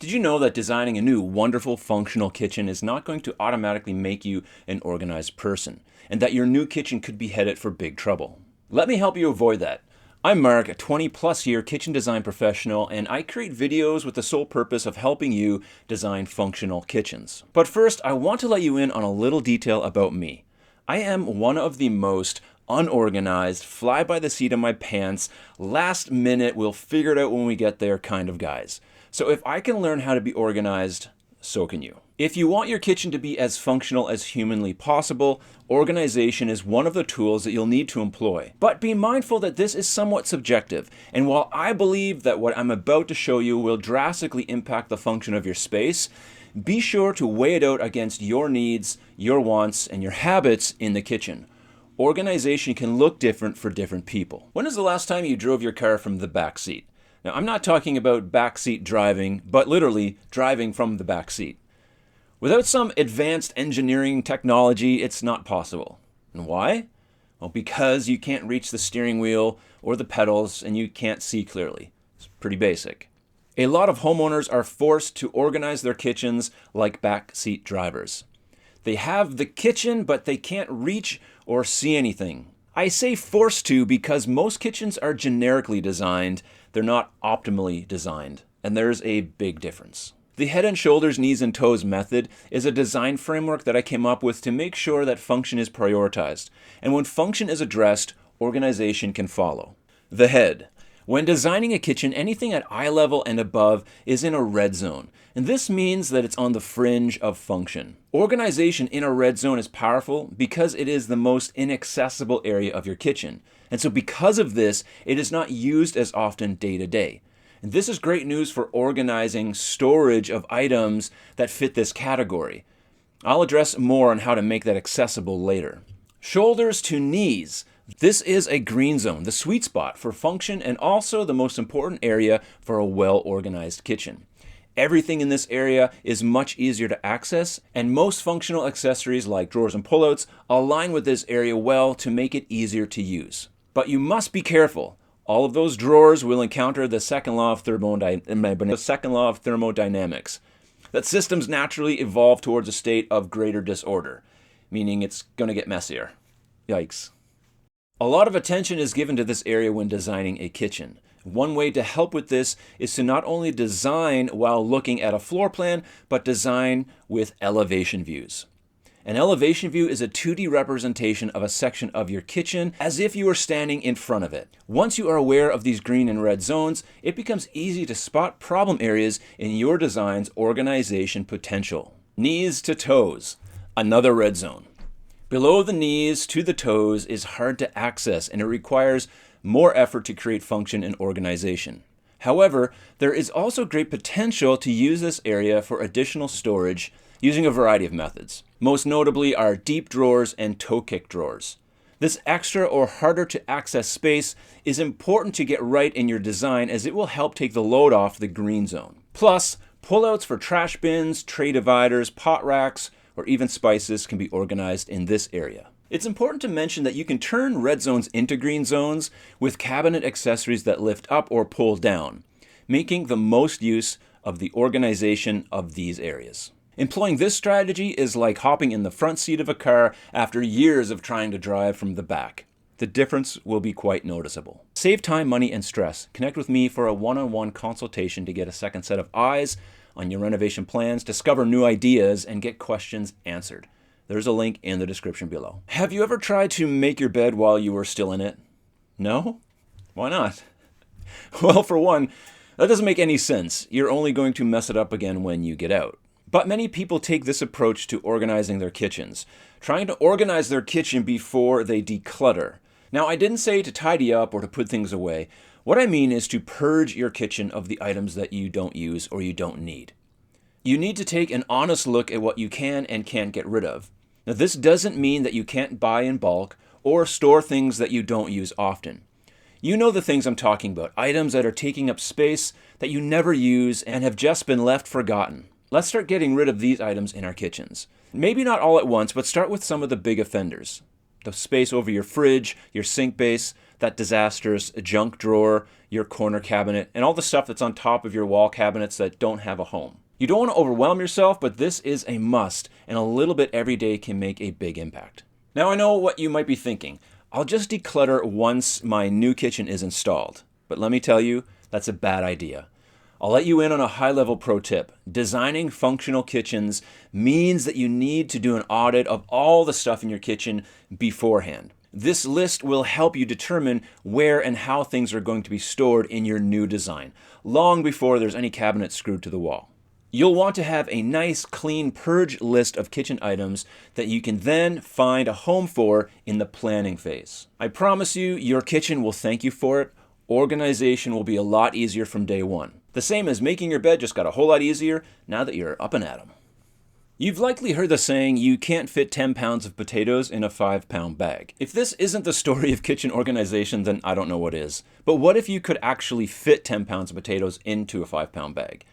Did you know that designing a new, wonderful, functional kitchen is not going to automatically make you an organized person, and that your new kitchen could be headed for big trouble? Let me help you avoid that. I'm Mark, a 20-plus year kitchen design professional, and I create videos with the sole purpose of helping you design functional kitchens. But first, I want to let you in on a little detail about me. I am one of the most unorganized, fly by the seat of my pants, last minute, we'll figure it out when we get there kind of guys. So if I can learn how to be organized, so can you. If you want your kitchen to be as functional as humanly possible, organization is one of the tools that you'll need to employ. But be mindful that this is somewhat subjective, and while I believe that what I'm about to show you will drastically impact the function of your space, be sure to weigh it out against your needs, your wants, and your habits in the kitchen. Organization can look different for different people. When is the last time you drove your car from the back seat? Now, I'm not talking about backseat driving, but literally driving from the back seat. Without some advanced engineering technology, it's not possible. And why? Well, because you can't reach the steering wheel or the pedals and you can't see clearly. It's pretty basic. A lot of homeowners are forced to organize their kitchens like backseat drivers. They have the kitchen, but they can't reach or see anything. I say forced to because most kitchens are generically designed. They're not optimally designed, and there's a big difference. The head and shoulders, knees and toes method is a design framework that I came up with to make sure that function is prioritized. And when function is addressed, organization can follow. The head. When designing a kitchen, anything at eye level and above is in a red zone. And this means that it's on the fringe of function. Organization in a red zone is powerful because it is the most inaccessible area of your kitchen. And so because of this, it is not used as often day to day. And this is great news for organizing storage of items that fit this category. I'll address more on how to make that accessible later. Shoulders to knees. This is a green zone, the sweet spot for function and also the most important area for a well-organized kitchen. Everything in this area is much easier to access, and most functional accessories like drawers and pullouts align with this area well to make it easier to use. But you must be careful. All of those drawers will encounter the second law of thermodynamics. That systems naturally evolve towards a state of greater disorder, meaning it's going to get messier. Yikes. A lot of attention is given to this area when designing a kitchen. One way to help with this is to not only design while looking at a floor plan, but design with elevation views. An elevation view is a 2D representation of a section of your kitchen as if you were standing in front of it. Once you are aware of these green and red zones, it becomes easy to spot problem areas in your design's organization potential. Knees to toes, another red zone. Below the knees to the toes is hard to access and it requires more effort to create function and organization. However, there is also great potential to use this area for additional storage using a variety of methods. Most notably are deep drawers and toe kick drawers. This extra or harder to access space is important to get right in your design as it will help take the load off the green zone. Plus, pullouts for trash bins, tray dividers, pot racks, or even spices can be organized in this area. It's important to mention that you can turn red zones into green zones with cabinet accessories that lift up or pull down, making the most use of the organization of these areas. Employing this strategy is like hopping in the front seat of a car after years of trying to drive from the back. The difference will be quite noticeable. Save time, money, and stress. Connect with me for a one-on-one consultation to get a second set of eyes on your renovation plans, discover new ideas, and get questions answered. There's a link in the description below. Have you ever tried to make your bed while you were still in it? No? Why not? Well, for one, that doesn't make any sense. You're only going to mess it up again when you get out. But many people take this approach to organizing their kitchens, trying to organize their kitchen before they declutter. Now, I didn't say to tidy up or to put things away. What I mean is to purge your kitchen of the items that you don't use or you don't need. You need to take an honest look at what you can and can't get rid of. Now, this doesn't mean that you can't buy in bulk or store things that you don't use often. You know the things I'm talking about, items that are taking up space that you never use and have just been left forgotten. Let's start getting rid of these items in our kitchens. Maybe not all at once, but start with some of the big offenders. The space over your fridge, your sink base, that disastrous junk drawer, your corner cabinet, and all the stuff that's on top of your wall cabinets that don't have a home. You don't want to overwhelm yourself, but this is a must, and a little bit every day can make a big impact. Now I know what you might be thinking. I'll just declutter once my new kitchen is installed. But let me tell you, that's a bad idea. I'll let you in on a high-level pro tip. Designing functional kitchens means that you need to do an audit of all the stuff in your kitchen beforehand. This list will help you determine where and how things are going to be stored in your new design, long before there's any cabinet screwed to the wall. You'll want to have a nice, clean purge list of kitchen items that you can then find a home for in the planning phase. I promise you, your kitchen will thank you for it. Organization will be a lot easier from day one. The same as making your bed just got a whole lot easier now that you're up and at 'em. You've likely heard the saying, you can't fit 10 pounds of potatoes in a 5-pound bag. If this isn't the story of kitchen organization, then I don't know what is. But what if you could actually fit 10 pounds of potatoes into a 5-pound bag?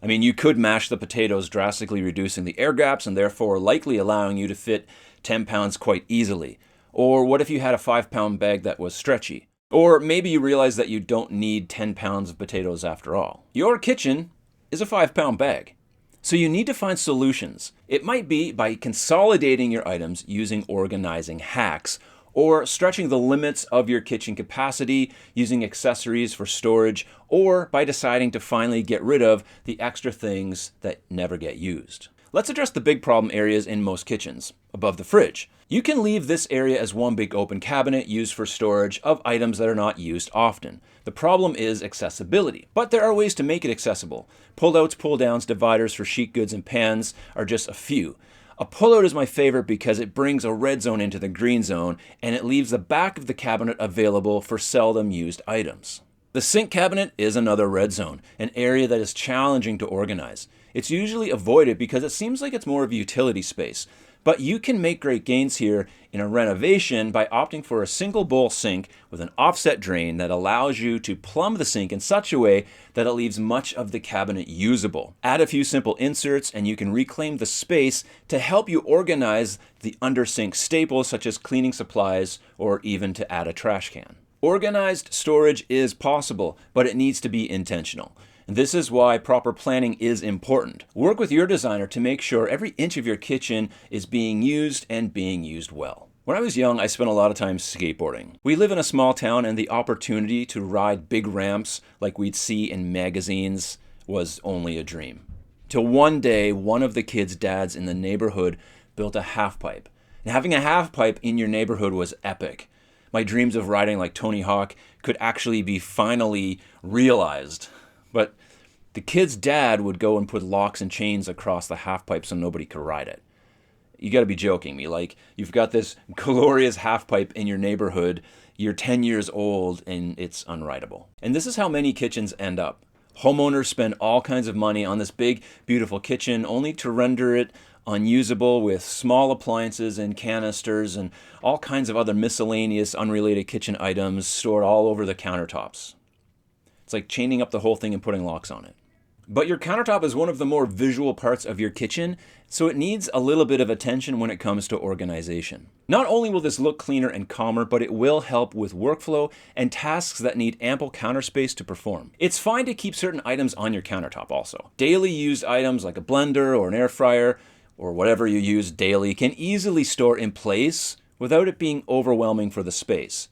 I mean, you could mash the potatoes, drastically reducing the air gaps and therefore likely allowing you to fit 10 pounds quite easily. Or what if you had a 5-pound bag that was stretchy? Or maybe you realize that you don't need 10 pounds of potatoes after all. Your kitchen is a 5-pound bag. So you need to find solutions. It might be by consolidating your items using organizing hacks, or stretching the limits of your kitchen capacity using accessories for storage, or by deciding to finally get rid of the extra things that never get used. Let's address the big problem areas in most kitchens. Above the fridge. You can leave this area as one big open cabinet used for storage of items that are not used often. The problem is accessibility, but there are ways to make it accessible. Pull-outs, pull-downs, dividers for sheet goods and pans are just a few. A pull-out is my favorite because it brings a red zone into the green zone, and it leaves the back of the cabinet available for seldom used items. The sink cabinet is another red zone, an area that is challenging to organize. It's usually avoided because it seems like it's more of a utility space. But you can make great gains here in a renovation by opting for a single bowl sink with an offset drain that allows you to plumb the sink in such a way that it leaves much of the cabinet usable. Add a few simple inserts and you can reclaim the space to help you organize the under-sink staples such as cleaning supplies or even to add a trash can. Organized storage is possible, but it needs to be intentional. And this is why proper planning is important. Work with your designer to make sure every inch of your kitchen is being used and being used well. When I was young, I spent a lot of time skateboarding. We live in a small town and the opportunity to ride big ramps like we'd see in magazines was only a dream. Till one day, one of the kids' dads in the neighborhood built a half pipe. And having a half pipe in your neighborhood was epic. My dreams of riding like Tony Hawk could actually be finally realized. But the kid's dad would go and put locks and chains across the half pipe so nobody could ride it. You gotta be joking me. Like, you've got this glorious half pipe in your neighborhood, you're 10 years old, and it's unrideable. And this is how many kitchens end up. Homeowners spend all kinds of money on this big, beautiful kitchen only to render it unusable with small appliances and canisters and all kinds of other miscellaneous, unrelated kitchen items stored all over the countertops. It's like chaining up the whole thing and putting locks on it. But your countertop is one of the more visual parts of your kitchen, so it needs a little bit of attention when it comes to organization. Not only will this look cleaner and calmer, but it will help with workflow and tasks that need ample counter space to perform. It's fine to keep certain items on your countertop also. Daily used items like a blender or an air fryer, or whatever you use daily, can easily store in place without it being overwhelming for the space.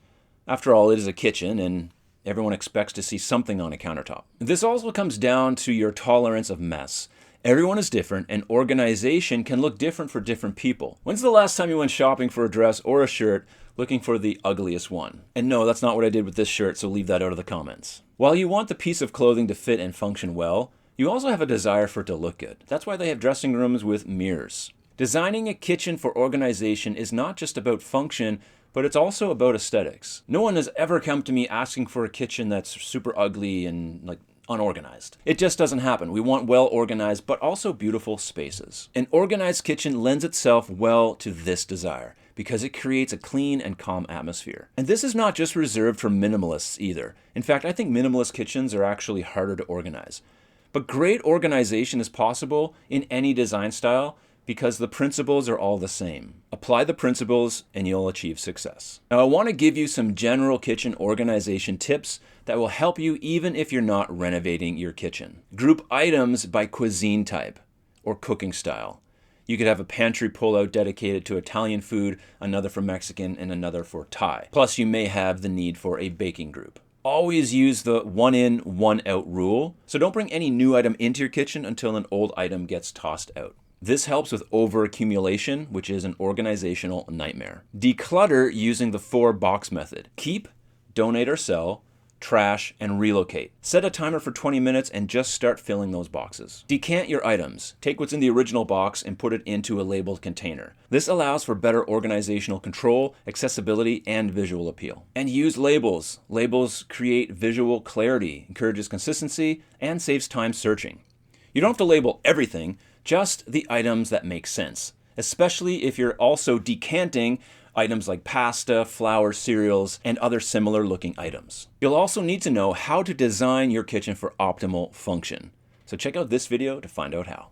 After all, it is a kitchen, and everyone expects to see something on a countertop. This also comes down to your tolerance of mess. Everyone is different, and organization can look different for different people. When's the last time you went shopping for a dress or a shirt looking for the ugliest one? And no, that's not what I did with this shirt, so leave that out of the comments. While you want the piece of clothing to fit and function well, you also have a desire for it to look good. That's why they have dressing rooms with mirrors. Designing a kitchen for organization is not just about function, but it's also about aesthetics. No one has ever come to me asking for a kitchen that's super ugly and like unorganized. It just doesn't happen. We want well organized, but also beautiful spaces. An organized kitchen lends itself well to this desire because it creates a clean and calm atmosphere. And this is not just reserved for minimalists either. In fact, I think minimalist kitchens are actually harder to organize. But great organization is possible in any design style, because the principles are all the same. Apply the principles and you'll achieve success. Now, I want to give you some general kitchen organization tips that will help you even if you're not renovating your kitchen. Group items by cuisine type or cooking style. You could have a pantry pull-out dedicated to Italian food, another for Mexican, and another for Thai. Plus, you may have the need for a baking group. Always use the one in, one out rule. So don't bring any new item into your kitchen until an old item gets tossed out. This helps with overaccumulation, which is an organizational nightmare. Declutter using the 4-box method. Keep, donate or sell, trash, and relocate. Set a timer for 20 minutes and just start filling those boxes. Decant your items. Take what's in the original box and put it into a labeled container. This allows for better organizational control, accessibility, and visual appeal. And use labels. Labels create visual clarity, encourages consistency, and saves time searching. You don't have to label everything, just the items that make sense, especially if you're also decanting items like pasta, flour, cereals, and other similar looking items. You'll also need to know how to design your kitchen for optimal function. So check out this video to find out how.